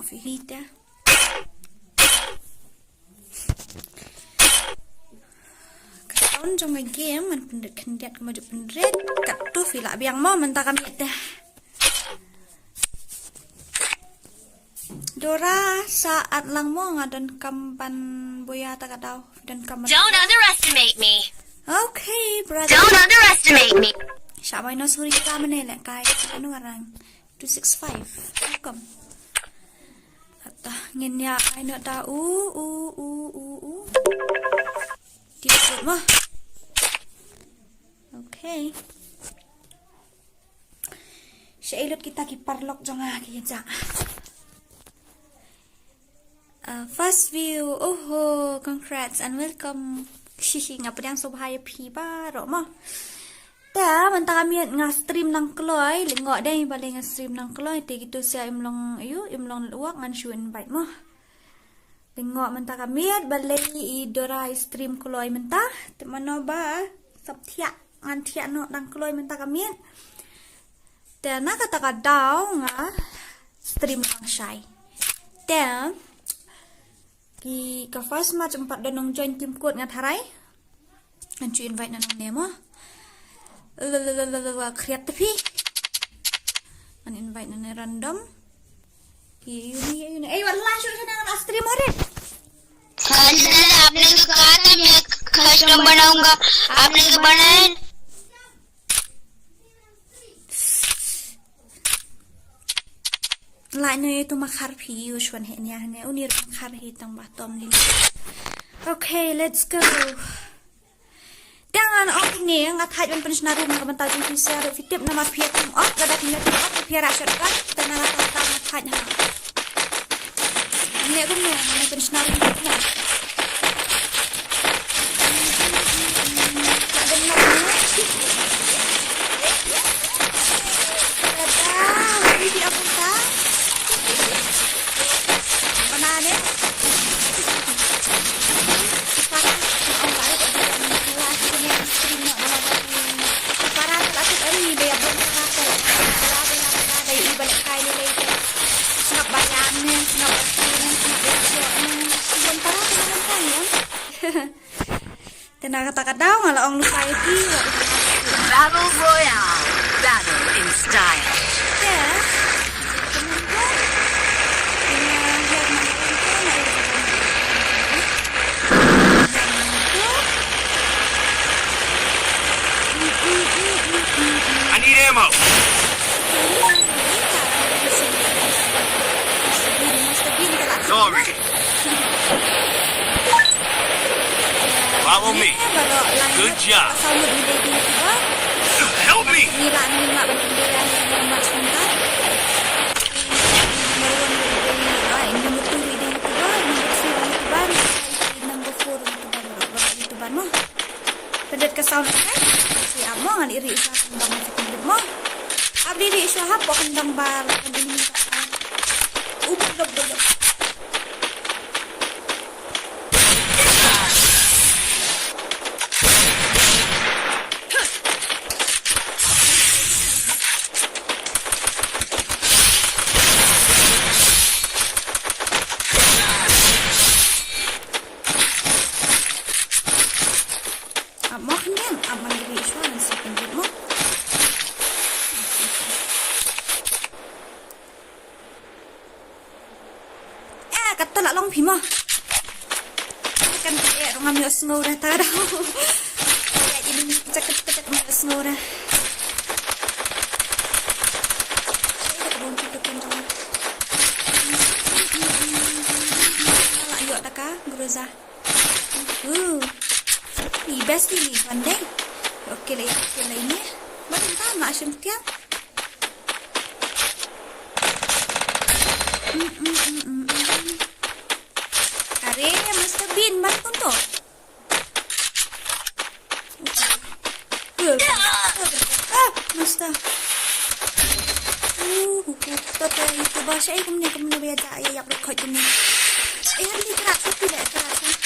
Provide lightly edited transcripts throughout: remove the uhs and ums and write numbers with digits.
Off heat ya. Kaon trong cái game mình pendet kendiat kemaju pendet kat tu fila biang mau mentah kami dah. Dora saat lang mo ngadan kampan boya ta kadau dan kampan. Don't underestimate me. Okay, brother. Don't underestimate me. Siapa yang suri kita menelak kai anu ngarang 265. Welcome. Atah ngenya ai nak tahu Tiap mah. Okay. Syailut kita kiparlok jonga kiya. First view. Oh, congrats and welcome. Shishi ngapa yang subhaya pi baro mah. Ta mentang kami nga-stream nang kloy, lingok dai balik nga-stream nang kloy, te gitu sia imlong luak ngan show invite mah. Lingok mentang kami balik I dora stream kloy mentah, te mano ba sabtia ngan tia no nang kloy mentang kami. Te na kata kadau nga stream nang syai. Te ki ka first match 4 danong join tim kuat ngat harai. Ngan show invite nang nemo. Kreatif an invite na random ini wallah shoot ना stream हो रहे आपने तो कहा था मैं कस्टम बनाऊंगा आपने तो बनाया line itu makar pi usuan henya hanya unir makar hitang batom lili. Okay, let's go. Jangan nih nggak hide dan penyenaru mengenai tajam visa fitip nama pihak tim op gada punya tim op pihak rakyat kan dan nama tentang hide ini aku nih mengenai penyenaru nya ada ini apa tak mana nih Tenang kata daw nga laong lupay ti. Battle Royale. Battle in style. Yeah. I need ammo. Sorry. Follow me. Good job. Help me. Pendet ke sound kan? Si amo ngan iri isah kendang macam pendet mo. Abdi iri isah apa kendang bal kendang minta. Ubah dok. Kata nak long pima. Kan dia orang ambil snow dah tahu. Ya ini cek ambil snow dah. Ayo tak kah, Groza. Ni best ni, pandai. Okey lah ini. Mana tak nak syuting? Are Mr. Bean bantu tu. Mr. Toto itu bahasa kamu biasa ayah rekod ini. Hari kerak tapi tak kerak.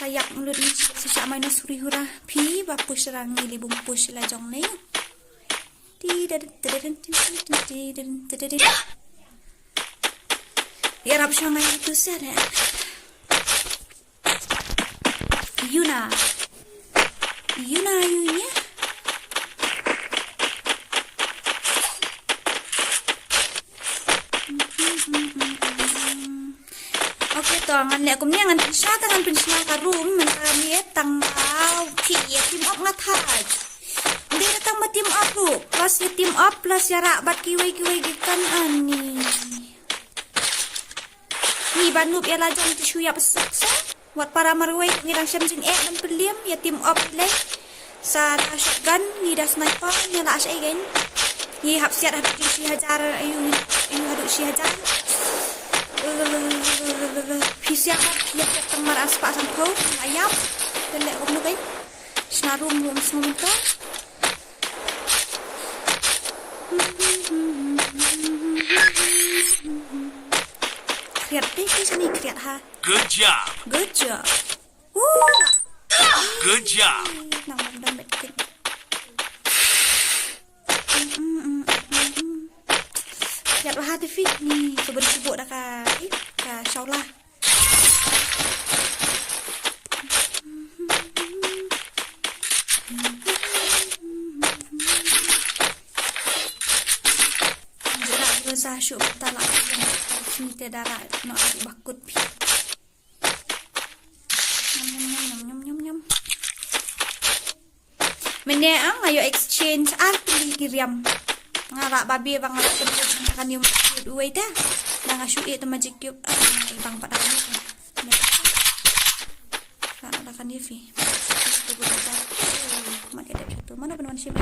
Sayak mulut ni sejak mana suri hura pi bapus serang ni bungkus lah jong ni. Ya rap siya ngayon ito siya na. Yuna Yunya. Oke to ngan le kumnya ngan siya tangan pinsya ka room man kami tang pi team up ngataj. Hindi na tang ma-team up lo. Plus ya team up plus ya rabat kiway gikan ani. Ni banup ya lajang tishu ya pesaksa. Wat para marway ngirang siyam sin dan pelim ya team up le. Sa shotgun ni da sniper ni la asy again. Ni hap siat hap si hajar ayu hadu si hajar. Pisya ya tengmar aspa sampo ayam dan le om nukai. Snarum rum semuta. Kreatif sini kreat ha. Good job. Good job. Good job. Nang dan betul. Lihat lah hati fit ni. Coba disebut dah ka insyaAllah. Jerak rosa syuk betal lah. Sini terdarat nak bakut pi. Nyam. Mene ayo exchange arti kiriam. Ngara babi bang kan yung duwe ta. Nang asyuit to magic cube ibang padang. Kana kan yifi. Makadap satu. Mana penuan sim.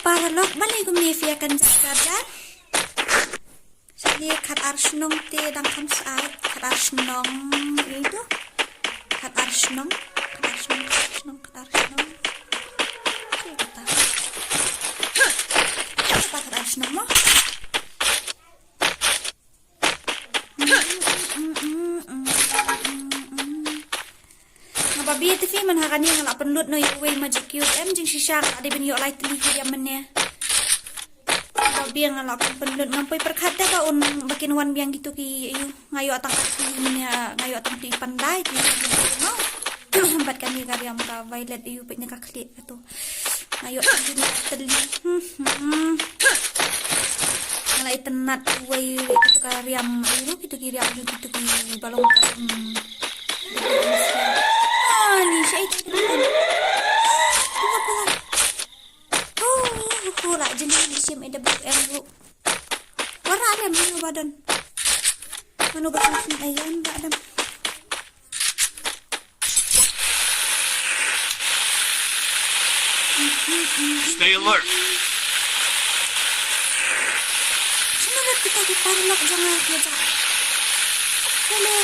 Paralog balik kumifia kan sekarang. Jadi kat arsnong te dang kam saat kat arsnong itu kat arsnong. Apa kat arsnong mo? Babi TV man hakani nga penlut no yung way magic cube jing sisya ada bin yo light li dia menne babi nga penlut ngampai perkata ka un bakin wan biang gitu ki ayu ngayo atang menya ngayo atang di pandai di no hambat kami karyam ka violet ayu pek ka klik ato ngayo atang teli ngalai tenat way itu karyam ayu gitu ki riam gitu ki balong ka ni siya itu pula jenis sim EWM bu warna ada menu badan menu badan ayam ada Stay alert. semangat kita diparlok jangan kerja hello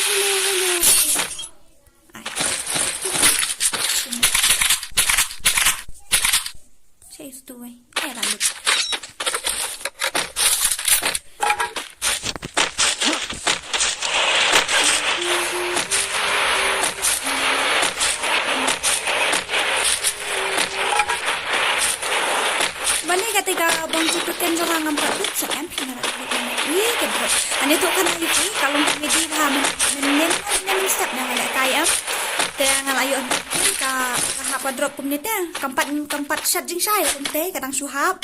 itu way lalu balik ketika bang ciputkan juga ngampak itu kan pindah ini kedua ane tu kan lagi kalau komedi men step dengan kayak dengan ayo ka hapa drop kumnita kampat shot jing sai kumte kadang suhap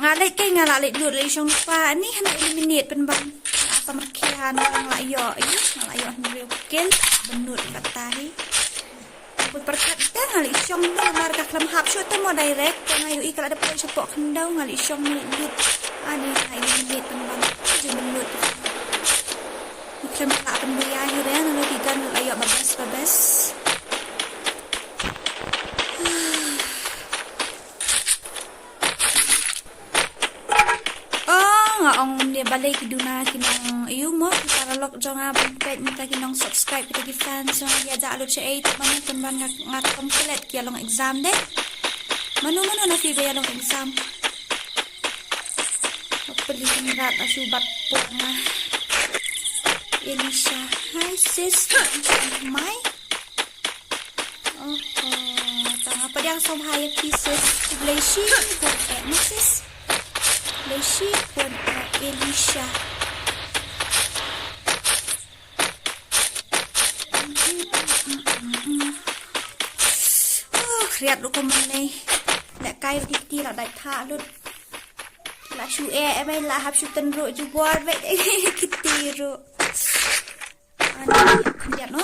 ngalai kay ngalai dulu le song pa ni hana eliminate pen bang asa merkian ngalayo ngalayo real kill benut katahi pun perkat ta ngalai song marka klam hap shot mo direct ngayo ikala ada pun support kendau ngalai song ni ani eliminate pen bang benut iklam tak akan beriakhir ya lalu digan ayo babas ang dia balik kiduna kinang iyo mo para lok jonga pet minta kinang subscribe kita fans so dia ja alot siya 8 man pun ban nga complete kaya long exam de Mano-mano na fibe anong exam. Pagpalitin rat na subat po nga. Elisha. Hi sis. May? Tanga pa diyang somhaya pieces. Blaishi. Sis. Blaishi. Elisha. Kriat lu kumanay. Nak kaya kiti lah dah tak lu. Lah shu mai lah hab shu ten ro ju buat baik kiti ro. Ani kriat no.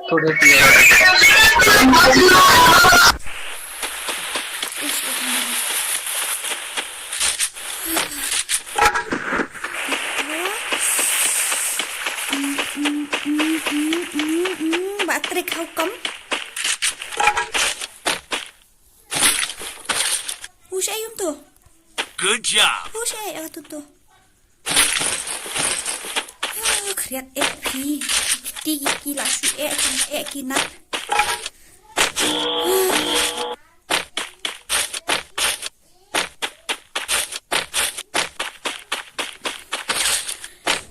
थोड़े दिया baterai kau kom Husay yun to. Good job. Husay ito to. Kriat epi. Tigi la su kinat.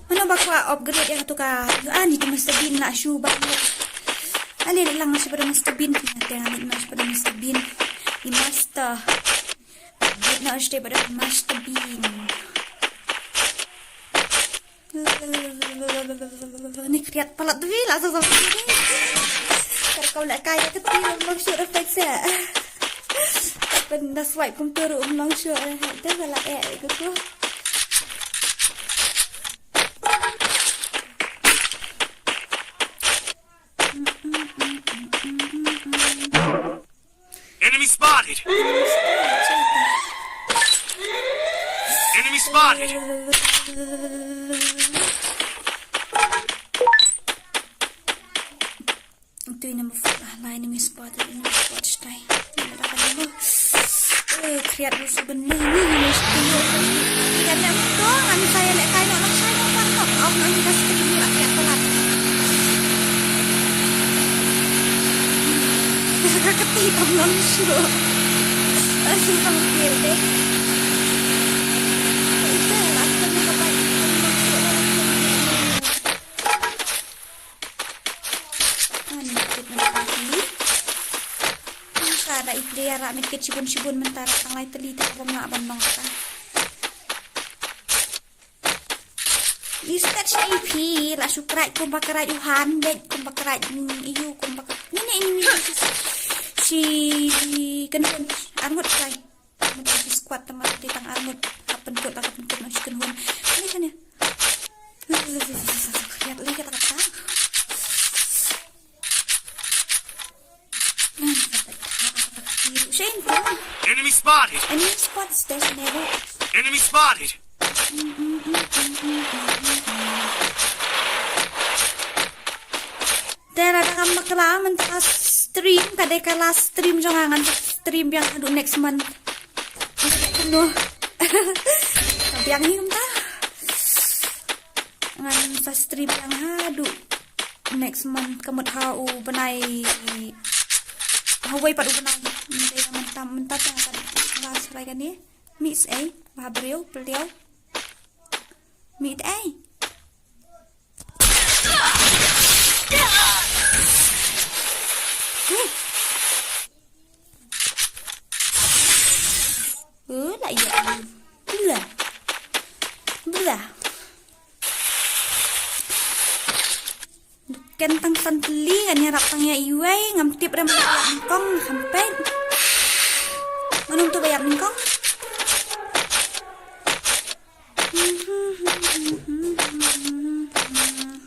Ano ba kwa upgrade yang to ka? Ani to Mr. Bean na su ba? Ali lang na siya pada Mr. Bean. Tingnan na siya pada Mr. Bean. Di Master. Upgrade na siya pada Master Bean. Ni kriat palat tu lah sosok ni. Kalau kau nak kaya kecil memang syur efek saya. Benda swipe komputer memang syur. Itu kalau gitu. Enemy spotted. Enemy spotted. Ito yung number 4 lah. Enemy spotted. Enemy spotted stay. Nalalakan mo. Kriat mo sa benih ni. Yan na ito. Ano saya nak kain nak saya nak pantok. Ako na hindi kasi tingin lang kriat palat. Nakakatikam lang siya. Asin pang kirte. Ito, asin mo kapag Cara ikliya ra mit kecibun-cibun mentara tanglay telita ko mga abandong ka. Istat siya ipi, la sukray kung bakaray uhan, dek kung bakaray iyo kung bakaray. Ini si kenhun armut kay. Mag squat tamad titang armut kapen ko na si kenhun. Ini kan ya. Lihat lagi kata-kata. Enemy spotted. Enemy spotted stationary. Enemy spotted. Tera dakam makalaman ta stream kada kala stream jangan stream yang adu next month. Kuno. Tapi yang hium ta. ngan sa stream yang hadu next month kamut hau benai hawai padu benai mendai mentap yang akan kelas raikan ni mix bahabriu beliau mix lại vậy blah kentang tanteli kan ya rapangnya iwai ngamtip ram mingkong sampai manung tu bayar mingkong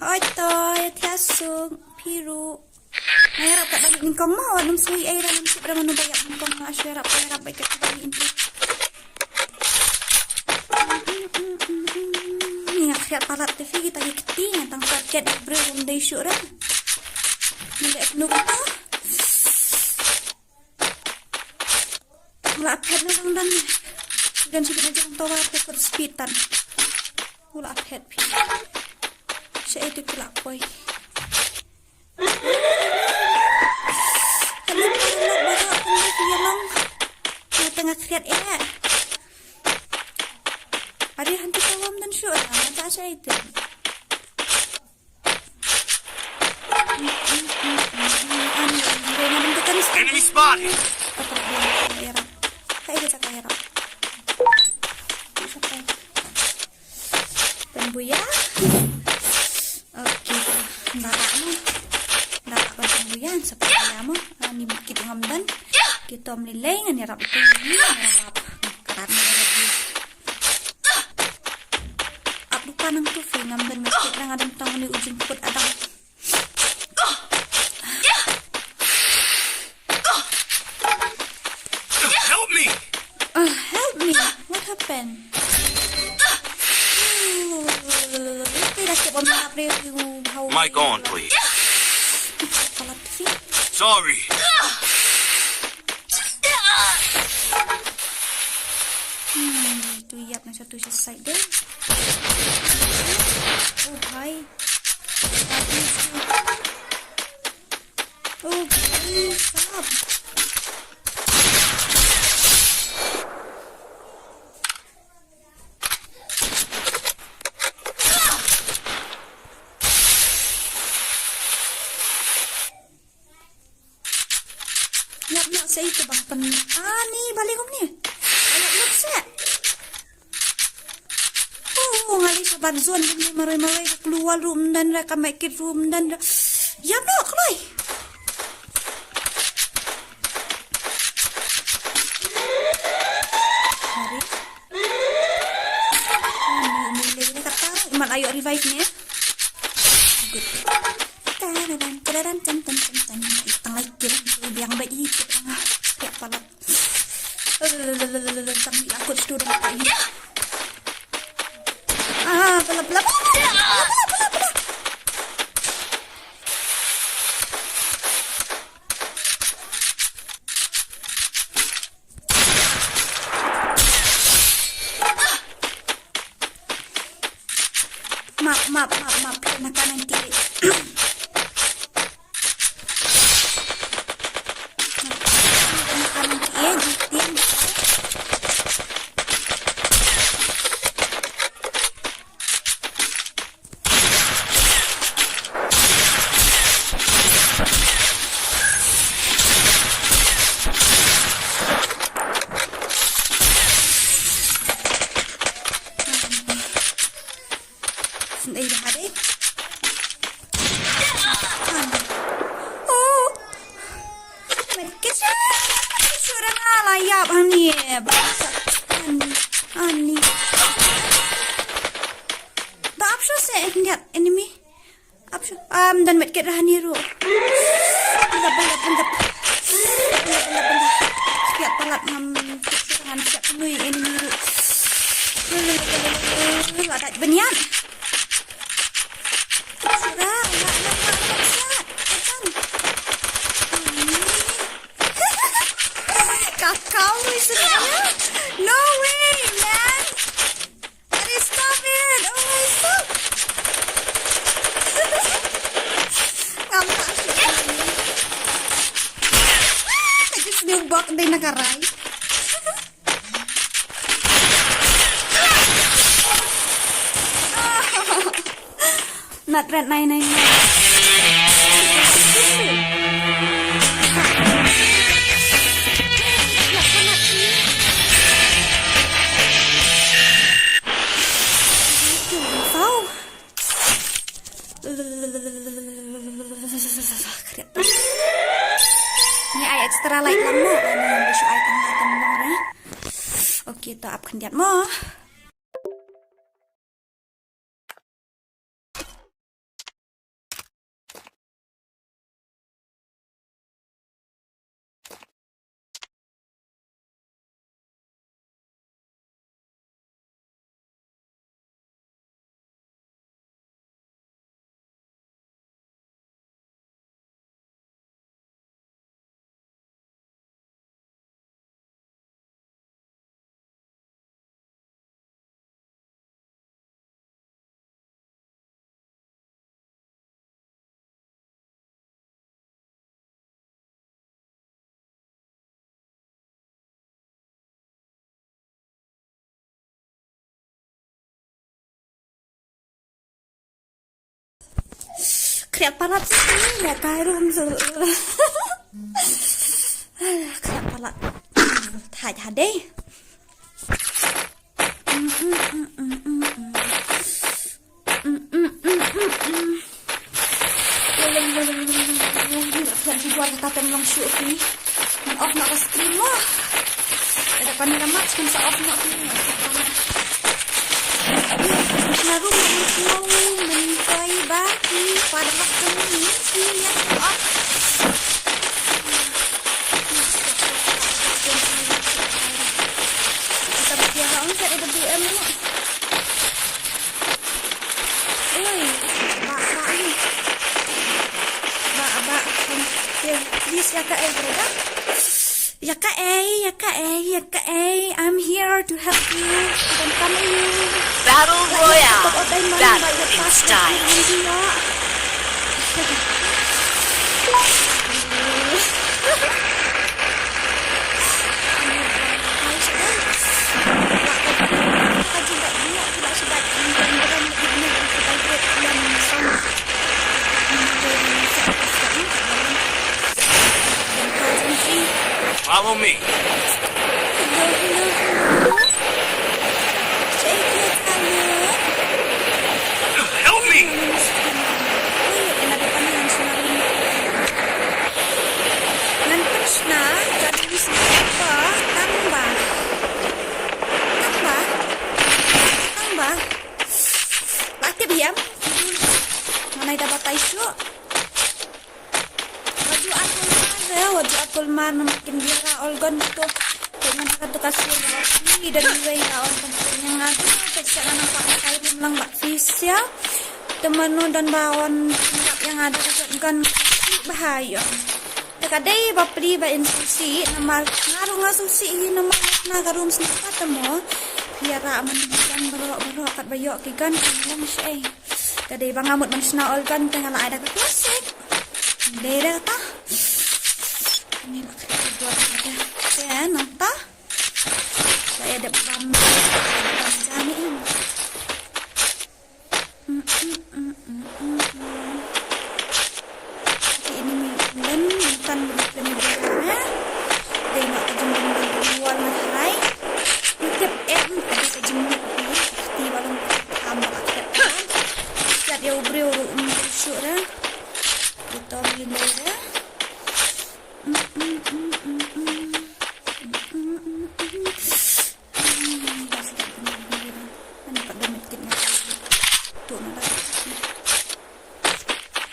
oi toy tiasuk piru ngarap kat balik mingkong mau anum sui ai ram tip ram manung bayar mingkong ma syarap baik kat balik ini Lihat palat TV kita keting tang paket belum day show dah. Mulai penuh kita. Mulai pet dan dan kita jangan tahu apa per speedan. Mulai pet pi. Saya itu kelak boy. Kalau baru aku long tengah kreat Ada hantu kawam dan syuk lah. Mata saya itu. Enemy spotted. Kayak kita kayak Pembuya. Oke. Ndarak pembuyan seperti kamu. Ini kita ngamdan. Kita melilai ngani rap itu. Karena nang tu ngam ben masjid nang adam tang ni ujung put adang Help me. Help me, what happened? Mic on, please. Sorry. Tu yap na satu side deh. Oh bhai. Oh please stop. Nak saya itu bang pen. Ni balik kau ni. Ayat set. Ngali saban zon ni marai keluar room dan reka make it room dan ya no kloi hari ini lagi kata iman ayo revive ni good tan tengah kira yang baik itu tengah kayak palat sambil aku student ini pelap. Maaf, kena nanti. Layap ani da apsho se lihat enemy apsho dan medkit rahani ro benda siap palat ngam dengan siap lui enemy ro ada benian sudah Kakao sebenarnya? No way, man! Stop it! Oh, stop! nakaray. Not red 999. Ni ai extra light lang mo. Ano yung besyo ay tangatan mo na. Okay, ito up kandiat mo. Kriat parat sih, ya karung su. Kriat parat. Thải thả đi. Jadi buat kata memang syuk ni. Off nak stream lah. Ada panel mat kan sa off nak ni. Baru mau mencoy bagi pada waktu ini yang off. Kita berbicara onset ada BM ni. Oi, bak ni. Bak. Please ya kak berapa? Ya kak I'm here to help you. Dan kamu Battle Royale. That is time. Follow me. Help me. Tambah. Aktif ya. Mana dapat isu? Wajah aku mana makin dia olgon tu dengan satu kasih lagi dan juga yang yang ngaku secara nampak kali bilang mbak Fisya teman dan bawan yang ada kan bahaya. Tekadai bapri ba instruksi nama ngaruh ngasusi nama nagarum sendiri ketemu biara menunjukkan berok kat bayok kigan yang syai. Kadai bang amut mansna olgon tengah ada klasik. Beda tah. Ini buat ada ya nampak saya ada bambu jani ini bukan benar-benar dia nak kejemur luar matahari tiap ada kejemur di balam tambah siap ya ubreu syuk dah kita milih dah.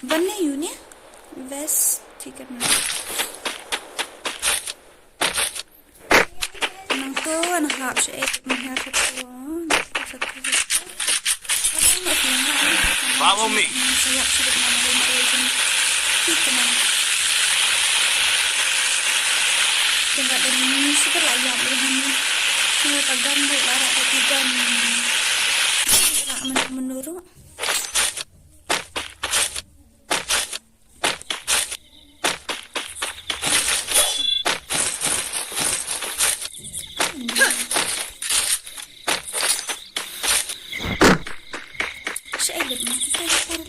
Bannya yun ya, vest chicken. Nang to anak hap siya mahal siya to. Follow me. Sayap siya na mahal chicken. Tinggal dari super layak begini. Semua tagan baik larat ketigan. Tak menurut.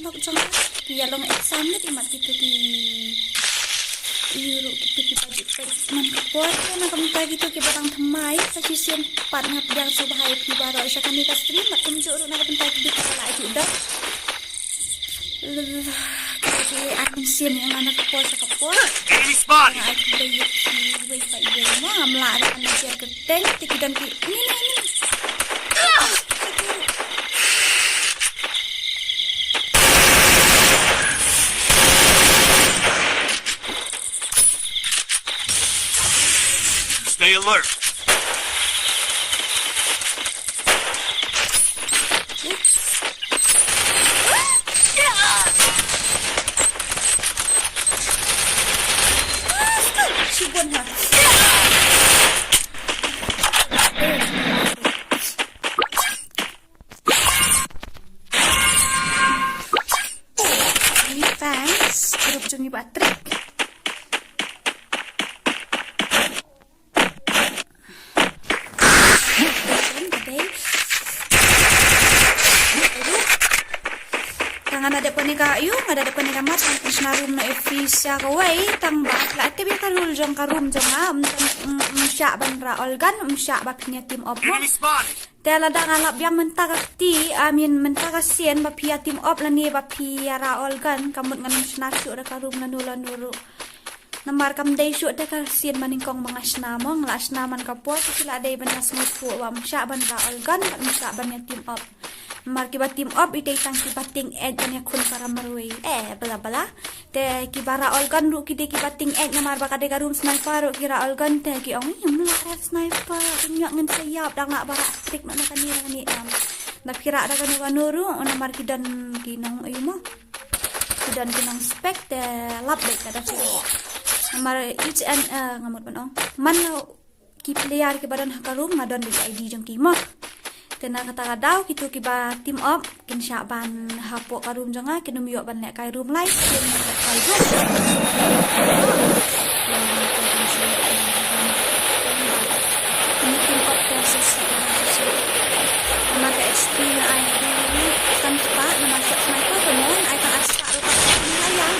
log jong ya long exam ni mat itu di Euro gitu kita jepit man kapor na kamta gitu ki batang thamai sa sisian pat ngap yang so bahaya pi baro isa kami ka stream mat kumjuro na kamta gitu kala itu dah jadi akan sian yang anak kapor sa kapor Enemy spotted! ay bay pa iye mo amla ada kan siar keteng tikidan ki ini Stay alert! Sibon ha. Ini fans, grup jungi batrik. Ada panika yu ada panika mat Krishna room na efisya kawai tang bat la te bi karul jong karum jong sya ban ra olgan sya ba pinya team op mo Enemy spotted! tela da ngalap yang mentaka ti amin mentaka sien ba pia team op la ni ba pia ra olgan kamut ngan sna syu da karum na nula nuru namar kam dai syu da ka sien maningkong mga sna mo ngla sna man kapo sila dai ban smooth po wa sya ban ra olgan sya ban ya team op mar kiba team up ite tang kiba ting ed nya kun para marway bala bala te kibara olgan ru kide kiba ting ed nya mar bakade garum sniper ru kira olgan te ki ong yum la sniper nyak ngen sayap dang nak bara trik mana kan ni na kira da kan ru on mar kidan kinong ayu mo kidan kinong spec te lap dek kada sini mar each and ngamot banong man ki player ki badan hakarum ngadon di ID jong ki mo tena kata daw kitu kiba team up kin sya ban hapo karum jonga kinum yo ban lek kai room live kin kai room team up proses maka XP na ay kan pa na masuk sniper pemon ay kan asta ru layang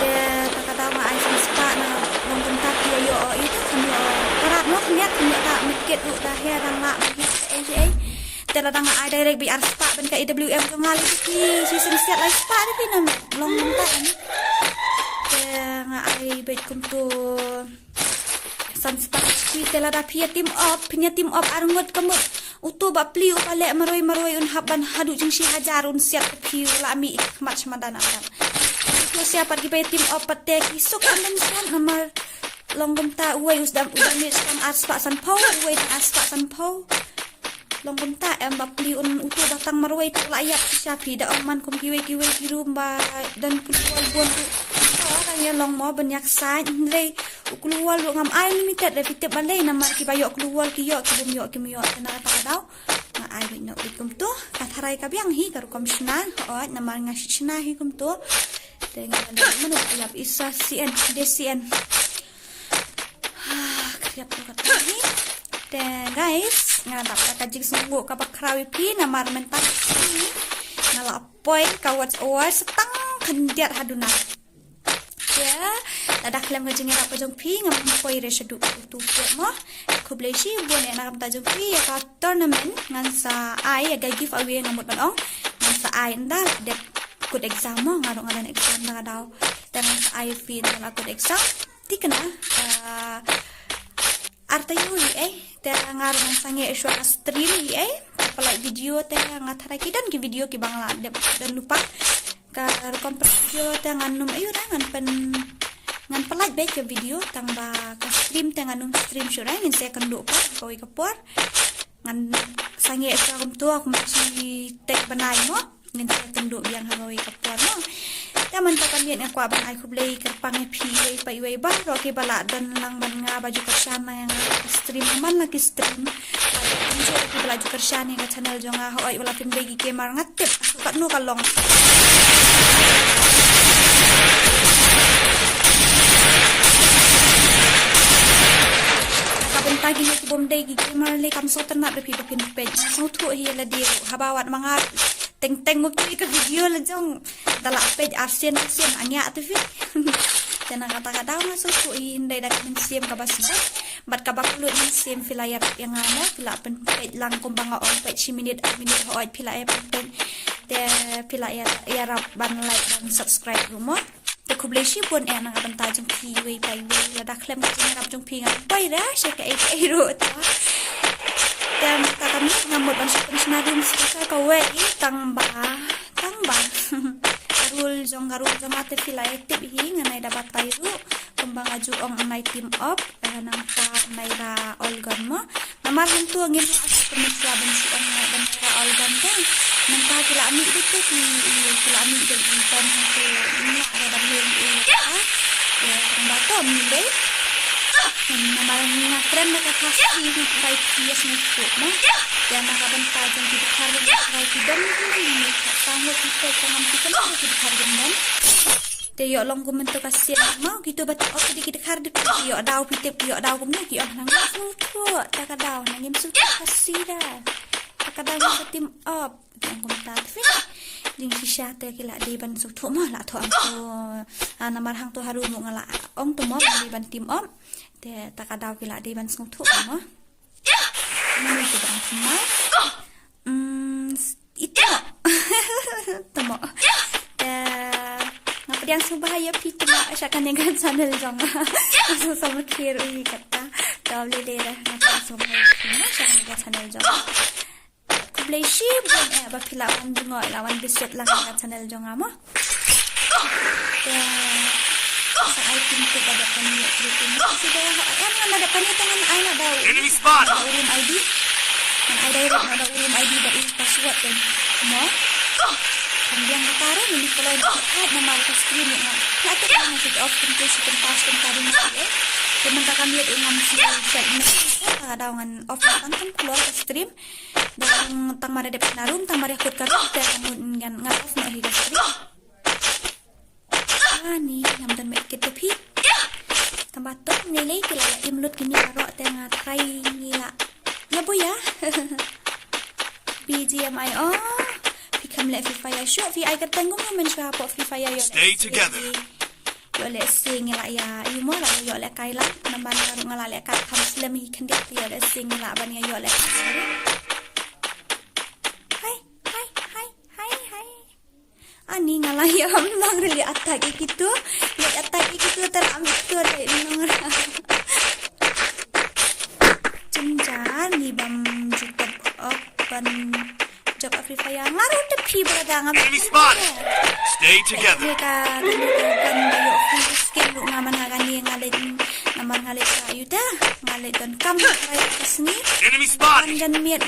de kata daw ay spa na nonton tak yo itu kan yo parat mo knya tak mikir ru dah ya dang la tela dang ai direct bi arspa ben ka IWM ko ngali ki season siat lai spa ni nam long tak ni te nga ai bet kum tu san spa ki tela da pia team up arngot kamut utu ba pli upale maroi un haban hadu jing si hajarun siat pi la mi mat madana kan itu siapa ki bet team up pate ki sok amen san namar longgom ta uai usdam udami sam arspa san pau uai arspa san pau longgom ta bapli un utu batang marway tu layak siapi da man kum kiwe kirum ba dan keluar buan tu kan ya long mo banyak sa ndre keluar lu ngam ai limited repite balai nama ki bayo keluar ki yo kim yo na ta daw nga ai wi no ikum tu katharai ka biang hi kar kom shnan ho nama nga shna hi kum tu dengan mana ayap isa cn dcn kriap kata ni guys ngadap kajik sungguh kapak krawi pi namar mentak ngalapoy kawat awas setang kendiat haduna ya dadak lem kajing ngap jong pi ngapoy resedu tu mo kublesi bon enak ta jong pi ya ka tournament ngan sa ai ga give away ngamut banong ngan sa ai nda de good exam mo ngarong exam na daw dan ai fi na good exam tikna arta yuli te ngarong sange iswa stream palai video te ngathara kidan ki video ki bangla dan lupa ka kompetisi te nganum ayu ngan pen ngan palai be ke video tangba ka stream te nganum stream syurai ngin se kan lupa koi kapor ngan sange iswa kum tu aku masih tek banai mo ngin se kan lu biang hagoi kapor mo taman ta kan yen aku abang ai kublei kerpang pi pai wei ba ro ke bala dan lang ban nga baju kersana yang stream man lagi stream anjo ke baju kersana ke channel jonga hoi wala pin begi ke mar ngatip kat nu kalong kapun pagi ni bom dai gi ke mar le kam so tan na be pi pin pe so thu hi la di habawat manga teng ke video lah jong dalam page arsian anya tu fi jangan kata-kata masuk kui hindai dak mensiam ka basba bat ka bakulu mensiam filayar yang ana fila pen page lang kumbang on page minute hoy fila pen te filayar ya rap ban like dan subscribe rumah te kubleshi pun ana banta jong pi we pai we la dak klem jong rap jong pi ngai pai dah syaka ai ro ta dan kami ngamut ban pensionadum sika ka we tangba garul jong ate filai tip hi nganai dapat tairu kembang aju ong nai team up nang pa nai ra olgan mo namar hantu ngin as pemisla ben si ong nai ben ra olgan kan nang kila ami itu kila ami de pon hantu ni ada dan ya bato mi dei namar ngatren na kasi ni right yes ni ko mo ya maka benta jong di hari right dan ni tanggo kita jangan kita di hari dan te yo long gumen to kasih mau gitu bat op di kita hari yo daw pitip yo daw gum ni yo nang suku tak daw nang im suku kasih dah tak daw sa team up yang gum ta ding sisya te kila di ban su thu ma la tho am to namar hang to haru mo ngala ong to mo di ban team up te tak daw kila di ban su thu mo ini tu bang semua itu temo ngapa yang subahaya pitu asykan yang kan channel jong sama kir ui kata double dera ngapa subahaya asykan yang channel jong kubleshi bon ba pilawan jongoi lawan bisut lang kan channel jong amo saya pintu pada panitia itu sudah kan ada panitia tangan aina daw Enemy spot! Urum ID kan ada direct ada urum ID dari password dan mo kemudian kataran ini kalau ada nama ke screen yang kelihatan dengan switch off tentu sistem password tadi ya teman tak lihat dengan set ini ada dengan off kan keluar ke stream dan tang mare depan room tang mare ikut kan dan kemudian ngapas nak hidup stream ni namdan mek kita pi tambah tok nilai kila imlut kini arok tengah try nila ya bu ya BGMI oh pikam le Free Fire show vi ai katengum men sha po Free Fire yo Stay together. yo le sing la ya imo la yo le kai la namban la ngala le ka kham slam hi khandik yo le sing la ban yo le ani ngalah ya memang really attack gitu lihat attack gitu terambil tu dari nomor cencar ni bam cukup open job Free Fire ngaruh tepi berada ngam Enemy spot! Stay together. mereka kan bayo free skin lu ngaman ngani ngalit namar ngalit ayu dah ngalit dan kam kayak kesini Enemy spot! dan miat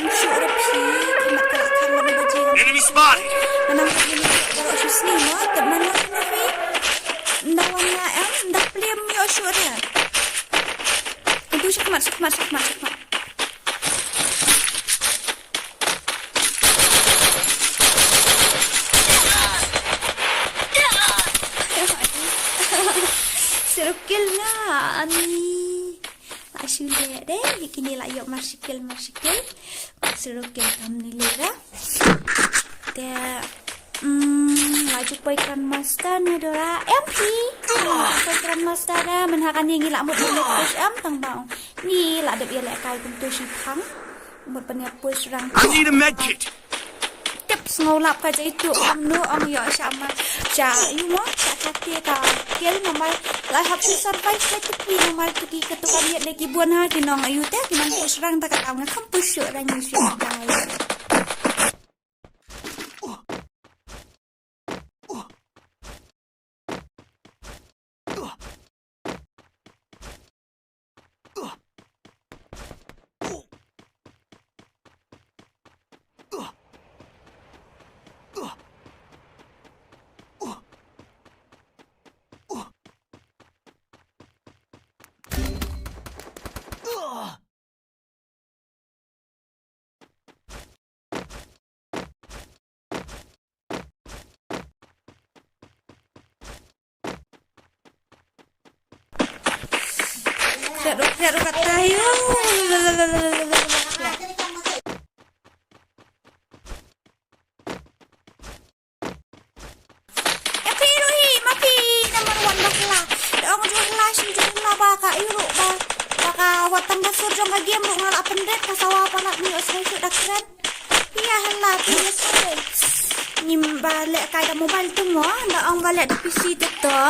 syukur pi kimat kelakar lebih bajing Enemy spot! Anang ini kalau susni mo teman mo ni ndawang nga ndak plem yo syukur itu sakmat Serukil na ani asyule deh kini lah yuk marsikil serukil tam nilera te laju poikan master nedora MP poikan master na menhakan yang gila mut boleh push tang bang ni lah ada biar kai kuntu sipang mut penya push rang I need a med kit. tips ngolap ka itu amno ang yo sama ja imo sakati ka kel nomor lah hap survive seperti nomor tuki ketukan lihat lagi buan ha kinong ayu teh kinong push rang tak tahu ngam push rang ni Seru kata yo. si jumlah baka iru baka watan basur jong ka game ru ngal apendek kasawa panak ni osai su dakran. Iya hala biasa. Nim balik kai da mobile tu mo, da ong balik di PC tu to.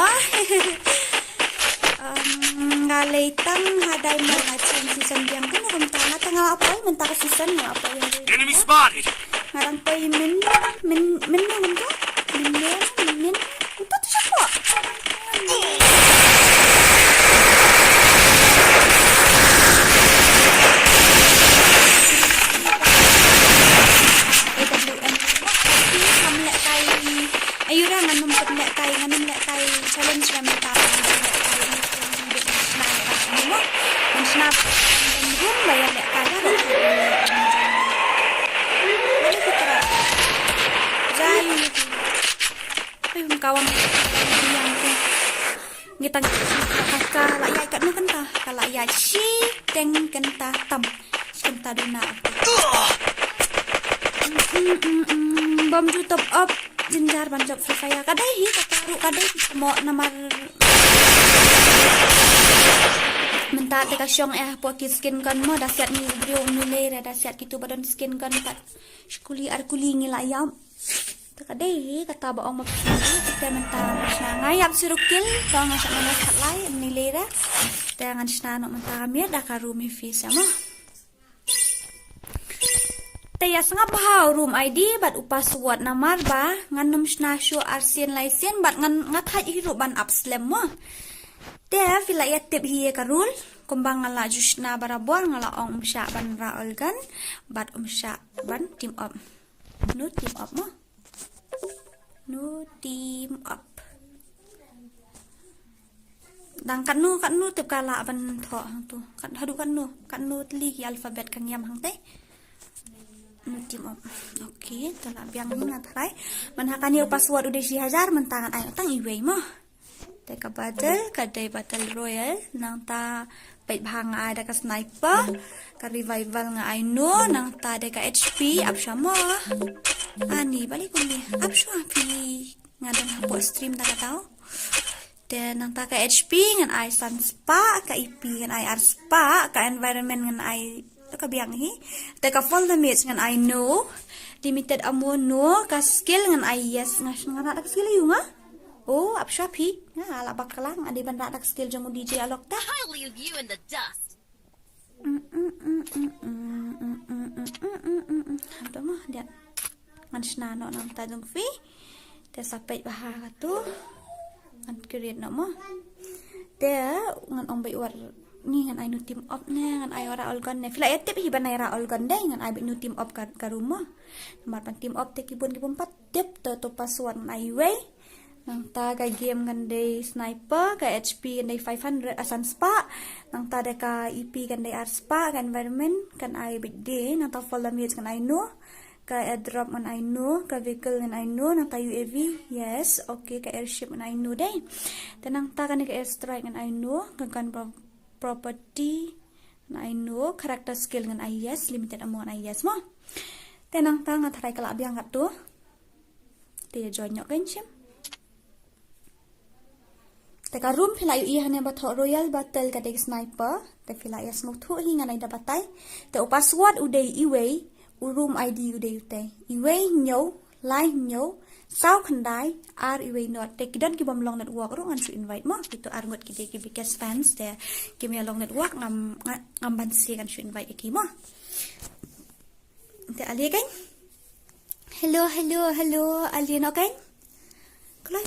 Ngalai tang hadai mo na season yang kan rum tana tengah apa mentah season apa yang Enemy spotted. ngarang pa min ka min itu tu siapa ayo dah nganum pemlek kai challenge kami ta snap rum bayar lek kai dah Jayu ayun kawan yang ngitang kakak layak kat nu kenta kalaya si teng kenta tam kenta duna bom tu top up jinjar banjok saya kadai hi kataru kadai mo namar menta teka syong poki skin kan mo dasiat ni brio nule dasiat kitu badan skin kan kat skuli arkuli ngilayam teka deh kata baong mak kita menta ngayap sirukil bang asak mana kat lai nile da dengan snano menta mir da ka room fees mo Taya sanga bahau room ID bat upasword namar ba nganum snashu arsien laisen bat ngat haj hiru ban upslem mo Teh fila ya tip hiye karul kumbang ngala jusna barabor ngala ong umsya ban raol gan bat umsya ban team up no team up mo no team up dang kan nu tip kala ban tho hang tu kan hadu kan nu tli alfabet kan yam hang te no team up okay tala biang ni ngatrai man hakani password udah si hajar mentangan ayo tang iwei mo Teka battle, kadai battle royal, nang ta pait bahang nga ada ka sniper, ka revival nga ay no, nang ta ada ka HP, apsya mo. Ani, balik ko ni, apsya pi, nga dan hapo stream ta ka tao. Then, nang ta ka HP, nga ay sun spa, ka IP, nga ay ar spa, ka environment nga ay, ka biyang hi. Teka full damage nga ay no, limited amo no, ka skill nga ay yes, nga na ka skill yung nga. Oh, apsya pi. Nga, ala bakalang. Adi ban radak skill jang DJ alok ta. I'll leave you in the dust. Apa mah dia? Ngan snano nang tadung fi. Dia sampai bahar tu. Ngan create nama. Dia ngan ombai war ni ngan ai nu team up ne ngan ai ora olgon ne. Fila etip hi ban ai ra olgon dai ngan ai nu team up ka rumah. Nomor pan team up te kibun 4 tip to password ai way. Nang ta ka game kan day sniper ka HP kan day 500 asan spa nang ta da ka EP kan day ar spa kan environment kan ai big day nang ta full damage kan ai no ka airdrop kan ai no ka vehicle kan ai no nang ta UAV yes okay ka airship kan ai no day dan nang ta kan ka airstrike kan ai no kan property kan ai no character skill kan ai yes limited amount ai yes mo dan nang ta ngat try kala biang kat tu dia join nyok kan sim Teka room pila yu iya hanya batok royal battle kadek sniper. Te pila iya smuk tu hinga na dapatai. Te password uday iway. Room ID uday ute. Iway nyo. Lai nyo. Sao kandai. R iway not. Te kidan kibam long network. Ru ngan su invite mo. Itu arngot kide ki biggest fans. Te kimi long network. Ngam bansi kan su invite iki mo. Te alia kan? Hello. Alia no kan? Kelai.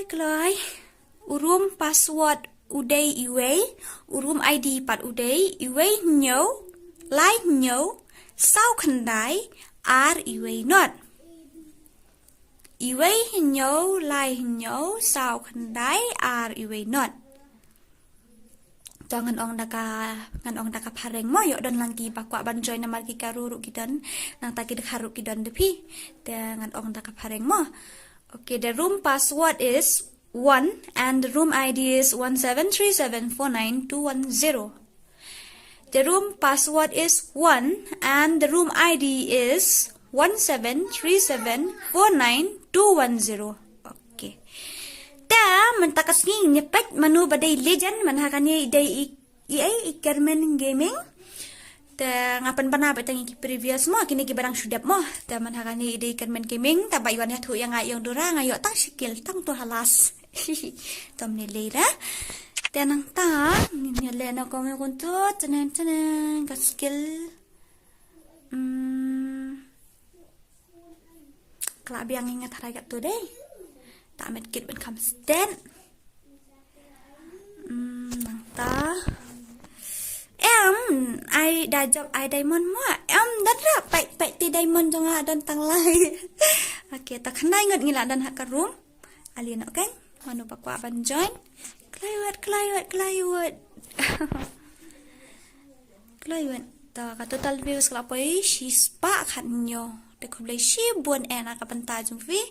Kelai. Urum password uday iway. Urum ID pat uday. Iway nyo. Lai nyo. Sao kandai. R iway not. Iway nyo. Lai nyo. Sao kandai. R iway not. Ngan ong daka pareng mo yo don langki bakwa ban join na marki karuru kidan nang taki dekaru kidan depi. Ngan ong daka pareng mo. Okay, the room password is 1 and the room ID is 173749210. The room password is 1 and the room ID is 173749210. Okay. Ta mentakas ni nyepet manu badai legend manhakani idai ikermen gaming. Ta ngapan pana betang iki previous mo kini ki barang sudap mo. Ta manhakani idai ikermen gaming ta bayuan ya tu yang ayong durang ayo tang sikil tang tu halas. Tom ni lera. Ta nang ta ni lena ko me kunto tanan ka skill. Kelab yang ingat haragat tu deh. Tak amat kit when comes stand. Ta. I dah job I diamond mo. Dah pai ti diamond jong dan tang lai. Okay, tak kena ingat ngila dan hak ke room. Alien okay? Manu pak aban join. Klaiwat. Klaiwat. Ta ka total views kelapa si spa khanyo. Te kublai si buan enak ka panta jung vi.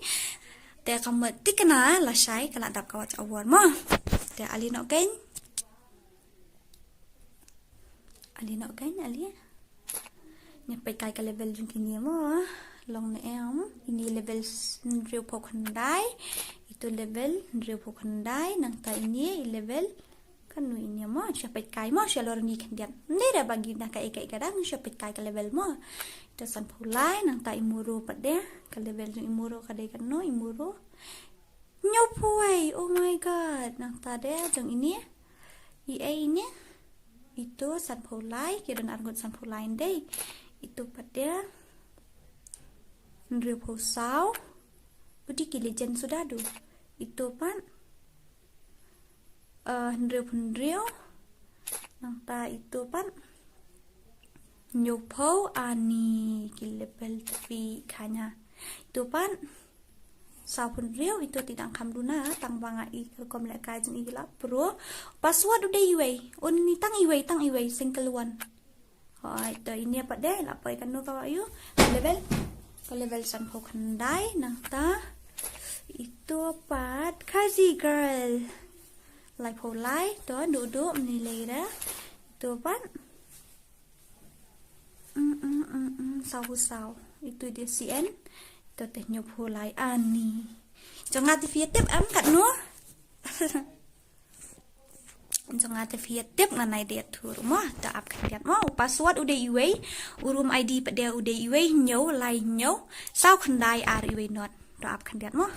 Te kamu tikena la sai kala dap kawat award mo. Te alien okay? Alien. Nyampai kai ke level jung kini mo. Long na ini level nriu pokhandai. Itu level nriu pokhandai nang ta ini level kanu ini mo syapit kai mo syalor ni kandian. Ndera bagi na kai kadang syapit kai ke level mo. Itu san pulai nang ta imuru pade ke level jung imuru kadai kanu imuru. Nyopuai. Oh my god. Nang ta de jung ini. Ini itu san pulai kira argut san pulai deh. Itu pada nriu posau. Budi ki legend sudah do. Itu pan nriu nang ta itu pan nyopo ani ki level 3 kanya. Itu pan saupun riu itu tidak kamduna tang banga I kom la kajin igla pro password udah iwei ni tang iwei sing keluan. Itu ini apa deh lapai kan no kawayu level san pokhandai nang ta itu apa crazy girl like polai to duduk menilai itu pan sau itu dia CN itu tehnya polai ani jangan aktifitip kat no jangan aktifitip nganai dia tur mah tak akan lihat mau password udah iwei urum ID pada udah iwei nyau lai nyau sau khandai ar iwei not tak akan lihat mah.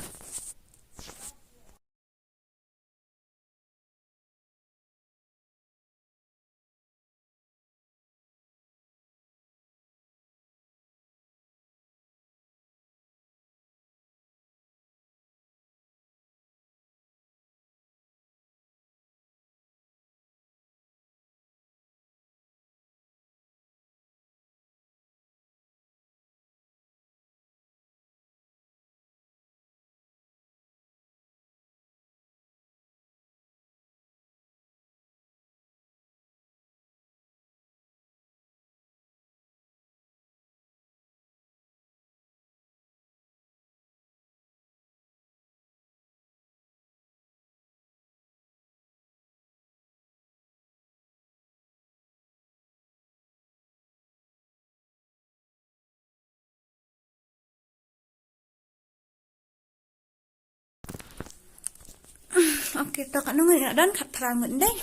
Oke, tak nunggu dan kat terang deh.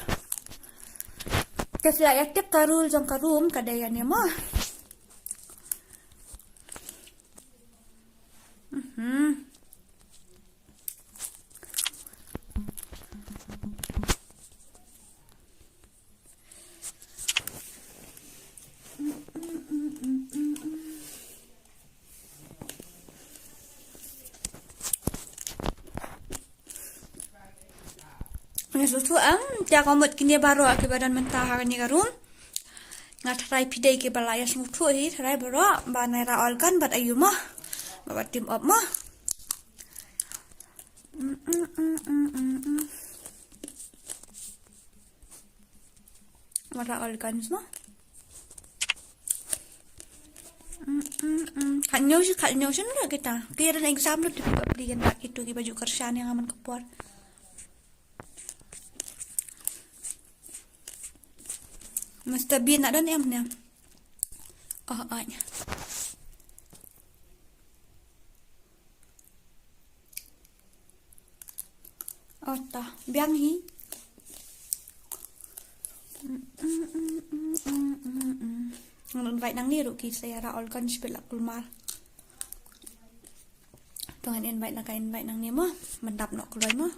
Kasi aktif karul jang karum kadayan ya mah. Susu dia komot kini baru akibat mentah ni karum ngatrai pidai ke balaya smutu hi trai baru banera olkan bat ayu mah bat tim up mah mara olkan semua Kanyau sih nggak kita kira exam lu dibeliin tak itu di baju kerjaan yang aman keluar. Mesti bin nak dan ni. Nya. ta biang hi ngon vai nang ni ru ki saya ra all kan spela kulmar tuan invite na ka invite nang ni mo mandap no kloy mo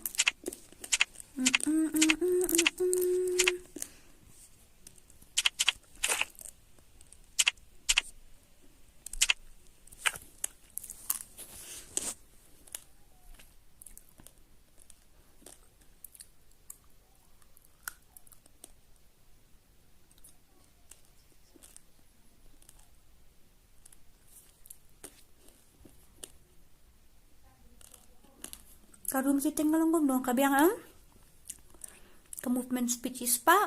Karum si tinggal nggong dong kabiang ka movement speeches pa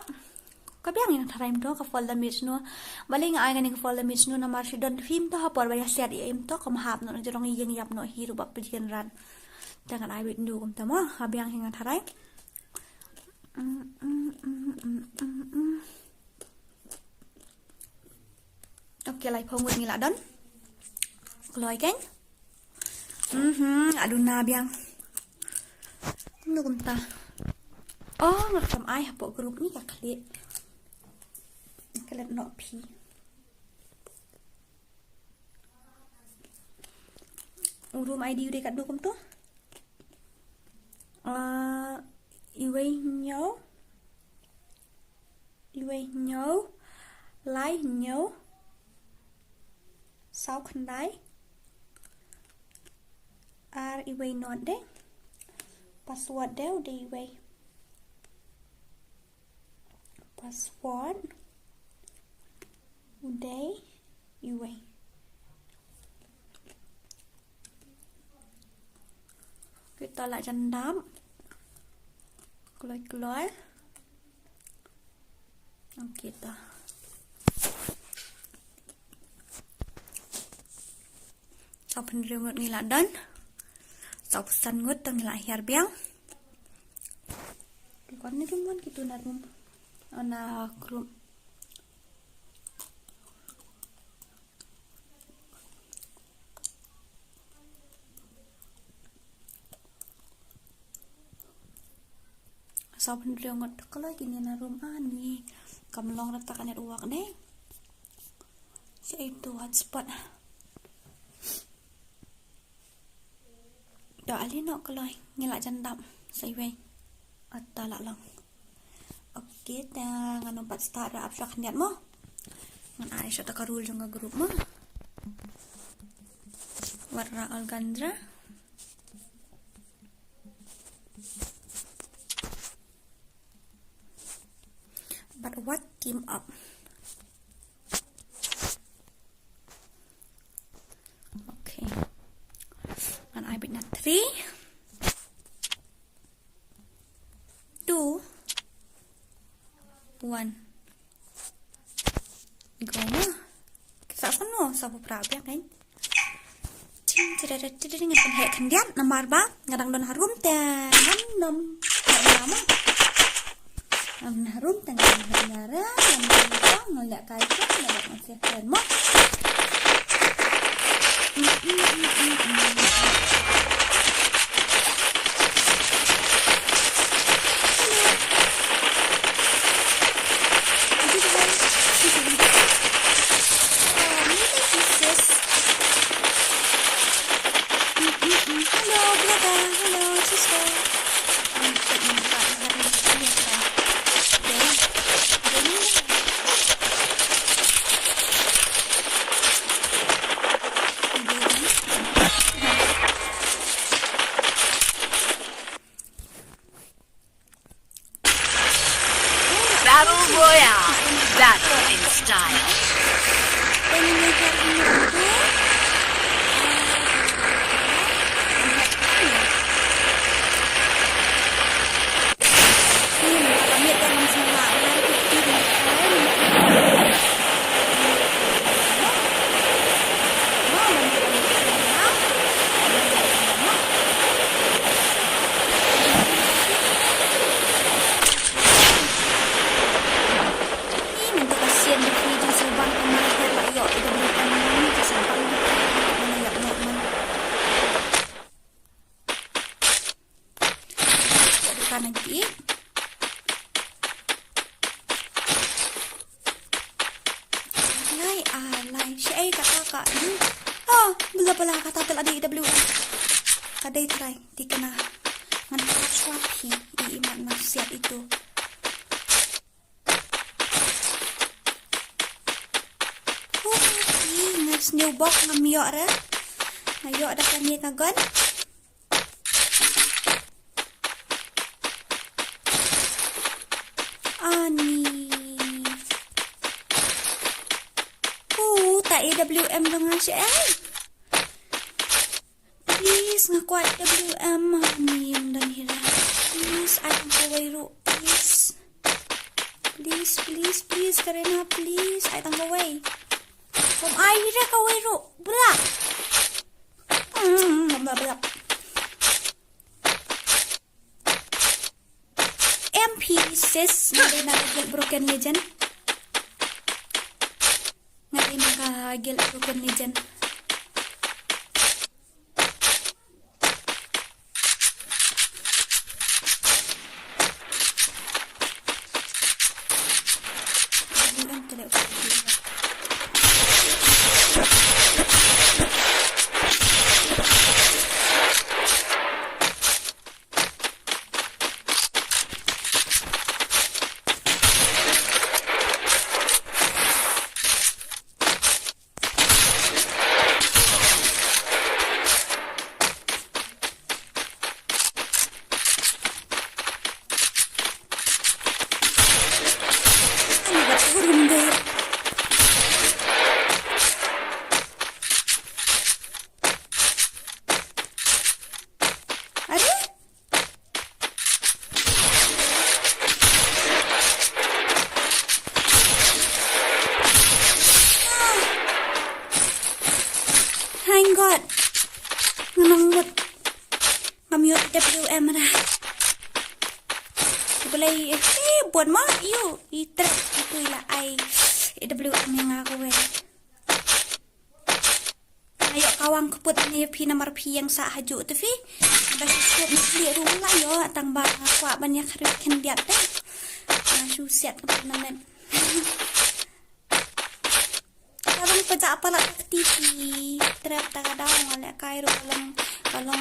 kabiang yang tharaim do ka follow mitch no baling ay ganing follow mitch no na marshi don film to hapor ba yasir im to kam hap no jorong yeng yap no hiru bak pijikan ran jangan ay wit ndu kum tamo kabiang yang tharai oke lai phongut ngila don kloi kan aduh na biang Nung ta. Oh, ngerekam ai hapok grup ni kak klik. Kalian nok pi. Room ID udah kat dukum tu. Iwei nhau. Lai nhau. Sau khan đáy. Iwei not deh. Password đeo đi vậy password đây vậy kita lại chân đám keluar kita sau phần riêng ngược là đến sau sân ngất tầng lại hiar biang con ini rumah gitu na room anak room sau phần riêng ngất kalau gini na room ani kamlong ratakan net uak deh si itu hotspot đó ali nọ cái lời nghe lại chân đậm say về ta lạ lòng ok ta ngano pat start abstract niat mo ngan ai sa ta karul jong group mo warna organza but what team up okay and I bit na 3 2 1 goma sa no sa prabe kan cing tidak dengan penhek kendian namar ba ngadang don harum ta nom nama am harum ta ngara ngara ngolak kai ko ngolak masih keren mo alay. Siya ay kakaka. Bala kata tel ada IWM. Kadai try. Di kena. Ngan swapi. Iiman na siap itu. Ngas new box ngamiyok ra. Ngayok dah kami kagon. Ani. Tak AWM dengan siya. Please, ngakuat AWM. Ani, dan hira. Please, I don't kawai ru. Please. Please, Karina, please. I don't kawai. Kung ay hira kawai ru. Belak. Belak. MP sis, ngayon nagagil Broken Legend. Ngayon nagagil Broken Legend. Thank God. Ngamangmut. Ngamiyot WM na. Boleh buat mah you itrek itu lah ai WM yang aku ayo kawang keput ni pi nomor pi yang sa haju tu fi ada susut ni rumah yo tambah kuat banyak kan dia teh suset namen kalau pejak apa lah TV trap tak ada oleh kairo kalau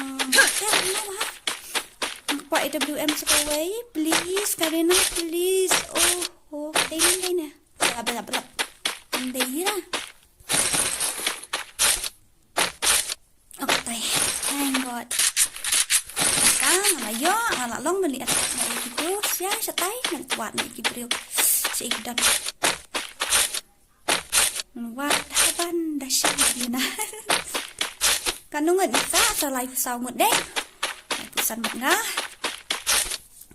Pak IWM sekawai, please, Karina, please. Oh, day na. Belap. Day na. Okay, thank God. Malayo, ngalalong beli atas na ikibriw. Siya tay, nagtuwat na ikibriw. Si Igdan. Wah, taban, dasya na. Kanungan isa sa live sound deh. Pusan nga.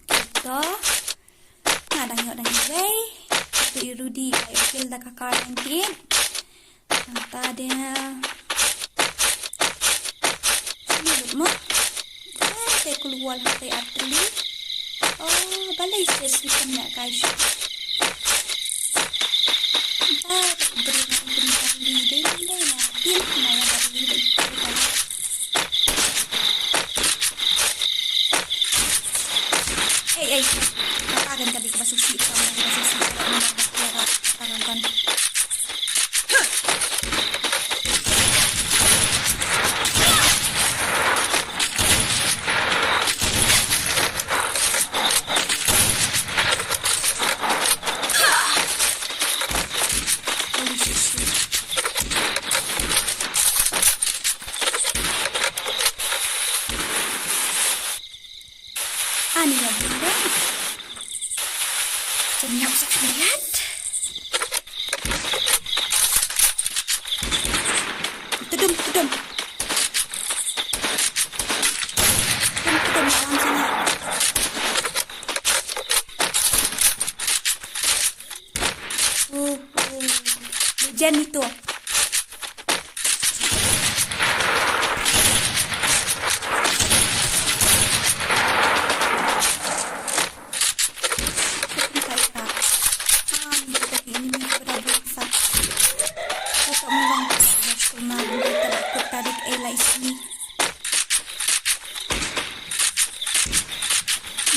Ito. Nadang way. Ito irudi. Kayo kill na kakarangkin. Ang tade na. Sinulot mo. Kaya kuluwal hatay atli. Oh, balay sis. Wikan na guys. Beri liday na. Pin na yung liday. Hey, katagan kami ka masusi sa mga masusi parang kan. Ano yan? Senyap sekalian. Tudum. Tudum dalam sana. Hujan itu.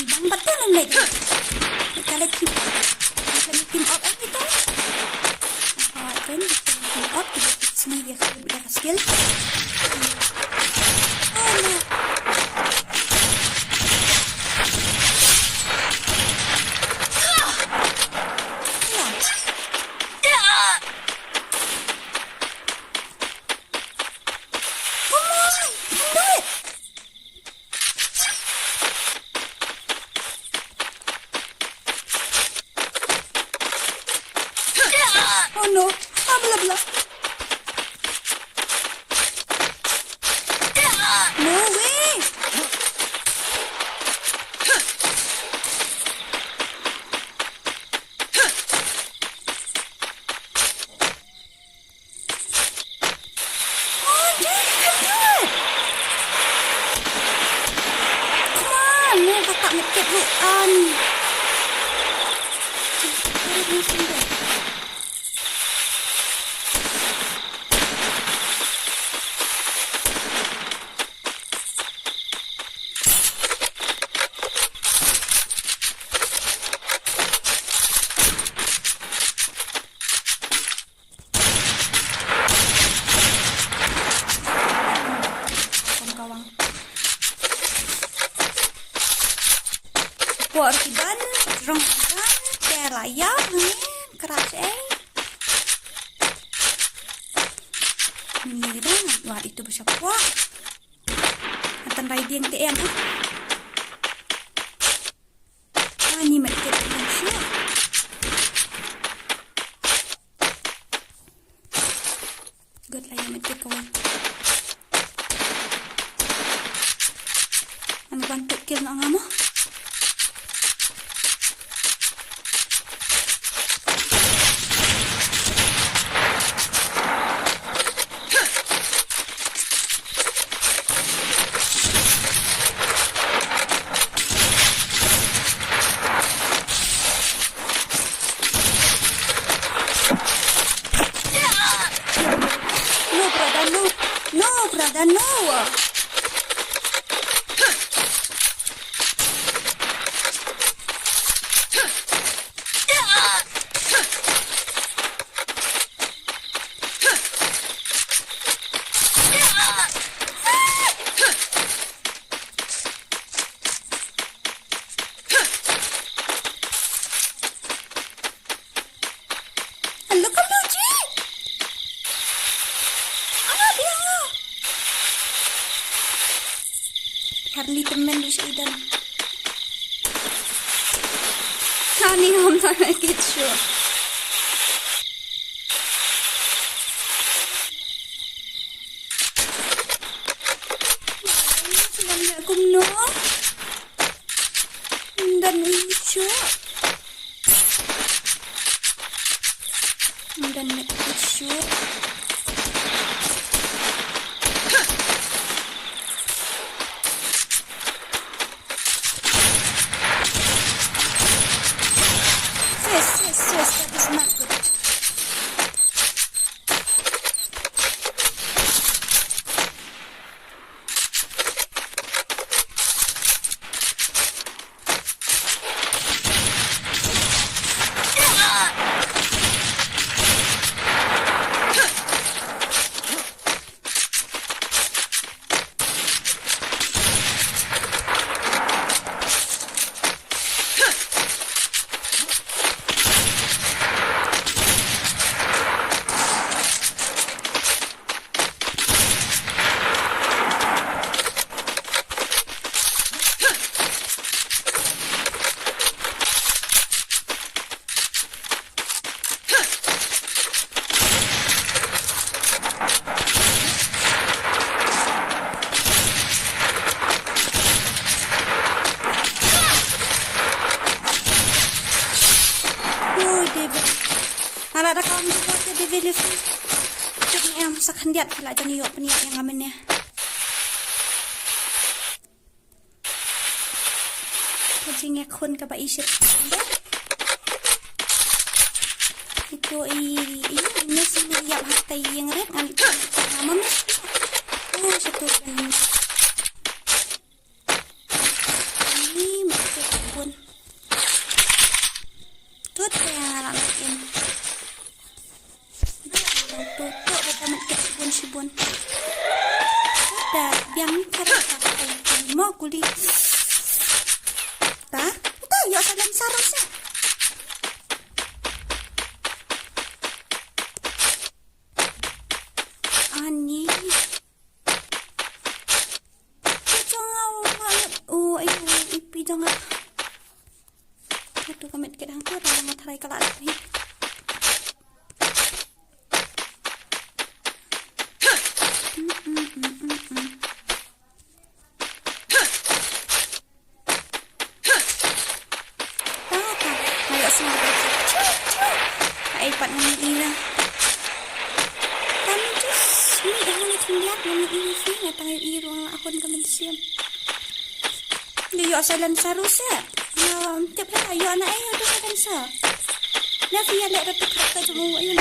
Bang betul lagi. Kalau kita out itu, kan Sini dia skill. Oh no. Oh no, blah blah. No way. Oh, dude, you can do it. Come on, ni kakak ngekip lu. Buat kiban, rong kiban, teraya, keras Mirang, wah itu bisa kuat. Atan riding TM. Ni medkit manusia. Good lah yang medkit kawan. Anu bantu kill nak ngamo. No, brother, no. Look at Luigi. Dia. Harley temen di Syaidan. Kani I'm not make it sure. Assalamualaikum no. Dan lucu. Dan lucu. Yes, that is not good. Ada kawan juga jadi video jadi yang sakan diat pula jadi yuk peniat yang ngamennya kajingnya kun ke isyit itu ini semua yang hati yang red ngali ngamen oh satu ini masuk pun tut ya lain tutup kita Shibun. Ada yang cara mau kulit. Tak? Tak, yuk salam sarasnya. Ani. Jangan banget. Oh, ayo, ipi jangan. Aduh, kami dikit hangku dalam matahari kalau ada ni. Ipat ng ila. Kami just ni ang nagtindiak ng ila fi nga tayo iro ang akon kami siyam. Diyo asalan sa rusa. Na tip na ayo na ayo do kan sa. Na fiya la ra tukak ka mo ayun.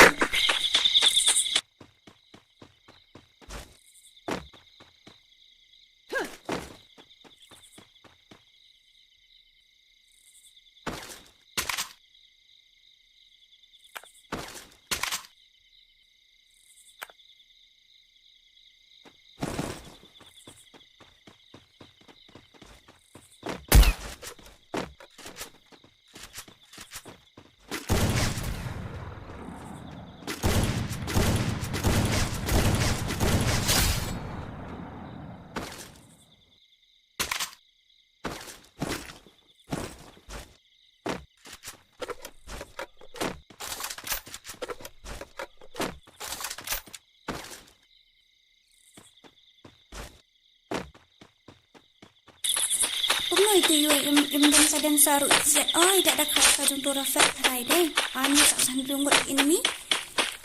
Pernah itu yung dansa dansa rusa. Ay, tidak ada kata junto rafet hari deh. Ani saksan lungut ini.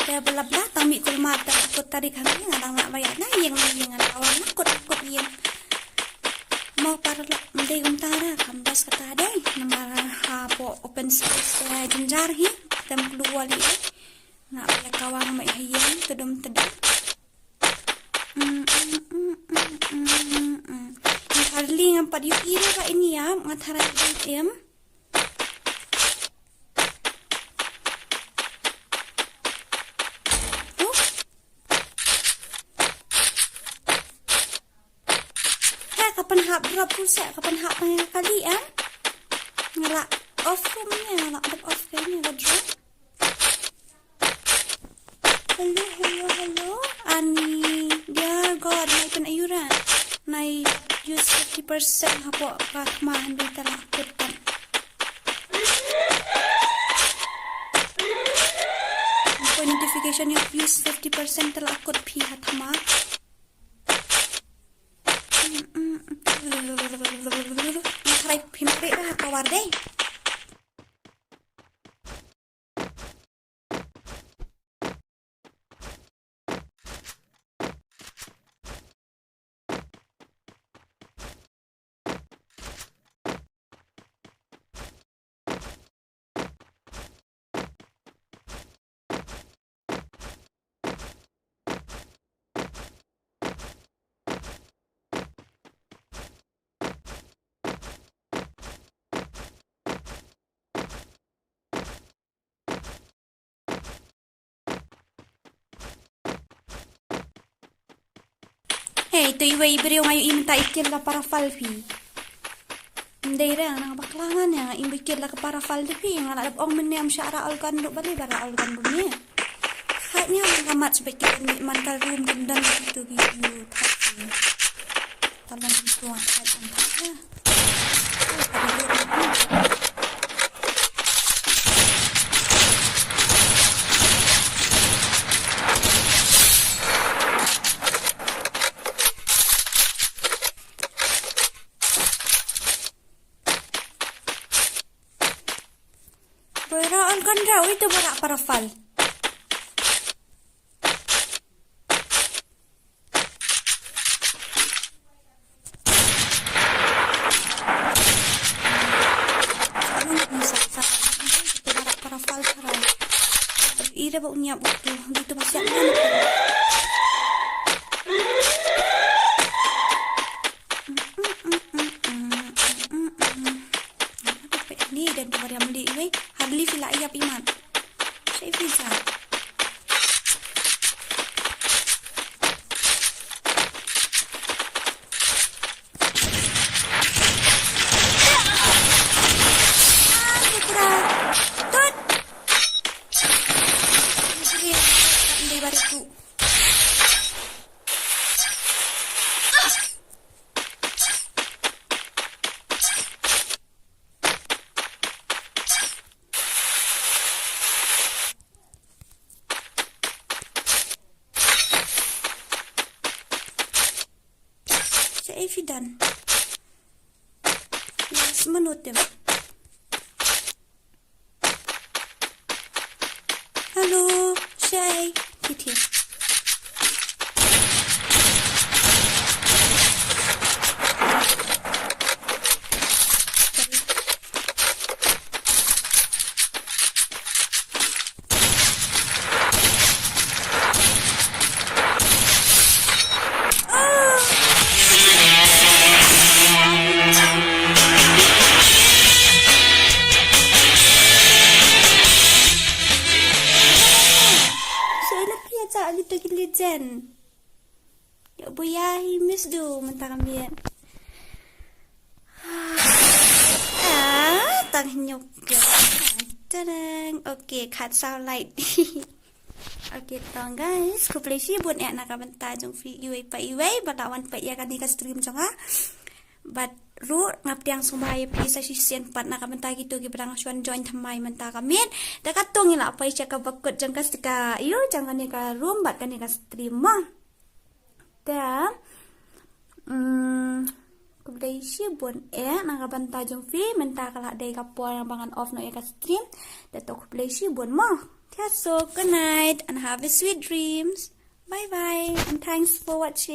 Dia belabla kami kul mata akut tarik kami ngadang nak bayar na yang awal akut yang mau para mendai untara kambas kata deh. Namara hapo open space jenjar hi. Tem keluar li. Nak bayar kawang mai hayang tedum. Harling ang pad yung ira ka iniyam at harap item. Oh. Ha, kapan hap drop pulsa, kapan hap ng kali ngala off room niya, ngala off kayo niya, drop. Hello. Ani, dear God, may panayuran. May use 50% hapo kahmahan di talakot kan. Ako notification yung use 50% talakot pihat ma. Try pimpri ra kawar deh. Hey, ito iba-iba yung ngayon imta ikil la para falfi. Hindi rin, ang baklangan niya, imbikil la ka para falfi. Nga nalabong miniyam siya araol do bali, araol kando niya. Kahit niya, mga match bakit hindi man ka room gundan dito gitu. Talang dito ang kahit ang kaya. Pero kan raw itu bara para fal. Para fal para. Ira ba unya buto dito masya. Ni dan kepada meli we hardly fila iya iman. Saya visa. tu. Saya Fidan. Last minute dem. Hallo, Shay. Geht hier. Little legend. Ya boya he miss do mentang ambil. Tang nyuk. Tadang. Okay, cut sound light. Okay, tong guys. Ku play si buat nak bentar jong free iwe pa iwe balawan pa iya kan di stream jong ha. But ru ngap tiang sumbaya pisa si sen pat nak bentar gitu ki berang suan join thamai mentah kamin da katong ila pa isya ka bakut jang kas ka iyo jangan ni ka room bat kan ni ka stream ma da kublai si bon nak bentar jong fi mentah kala dai ka po yang bangan off no ka stream da to kublai si bon ma so good night and have a sweet dreams. Bye bye and thanks for watching.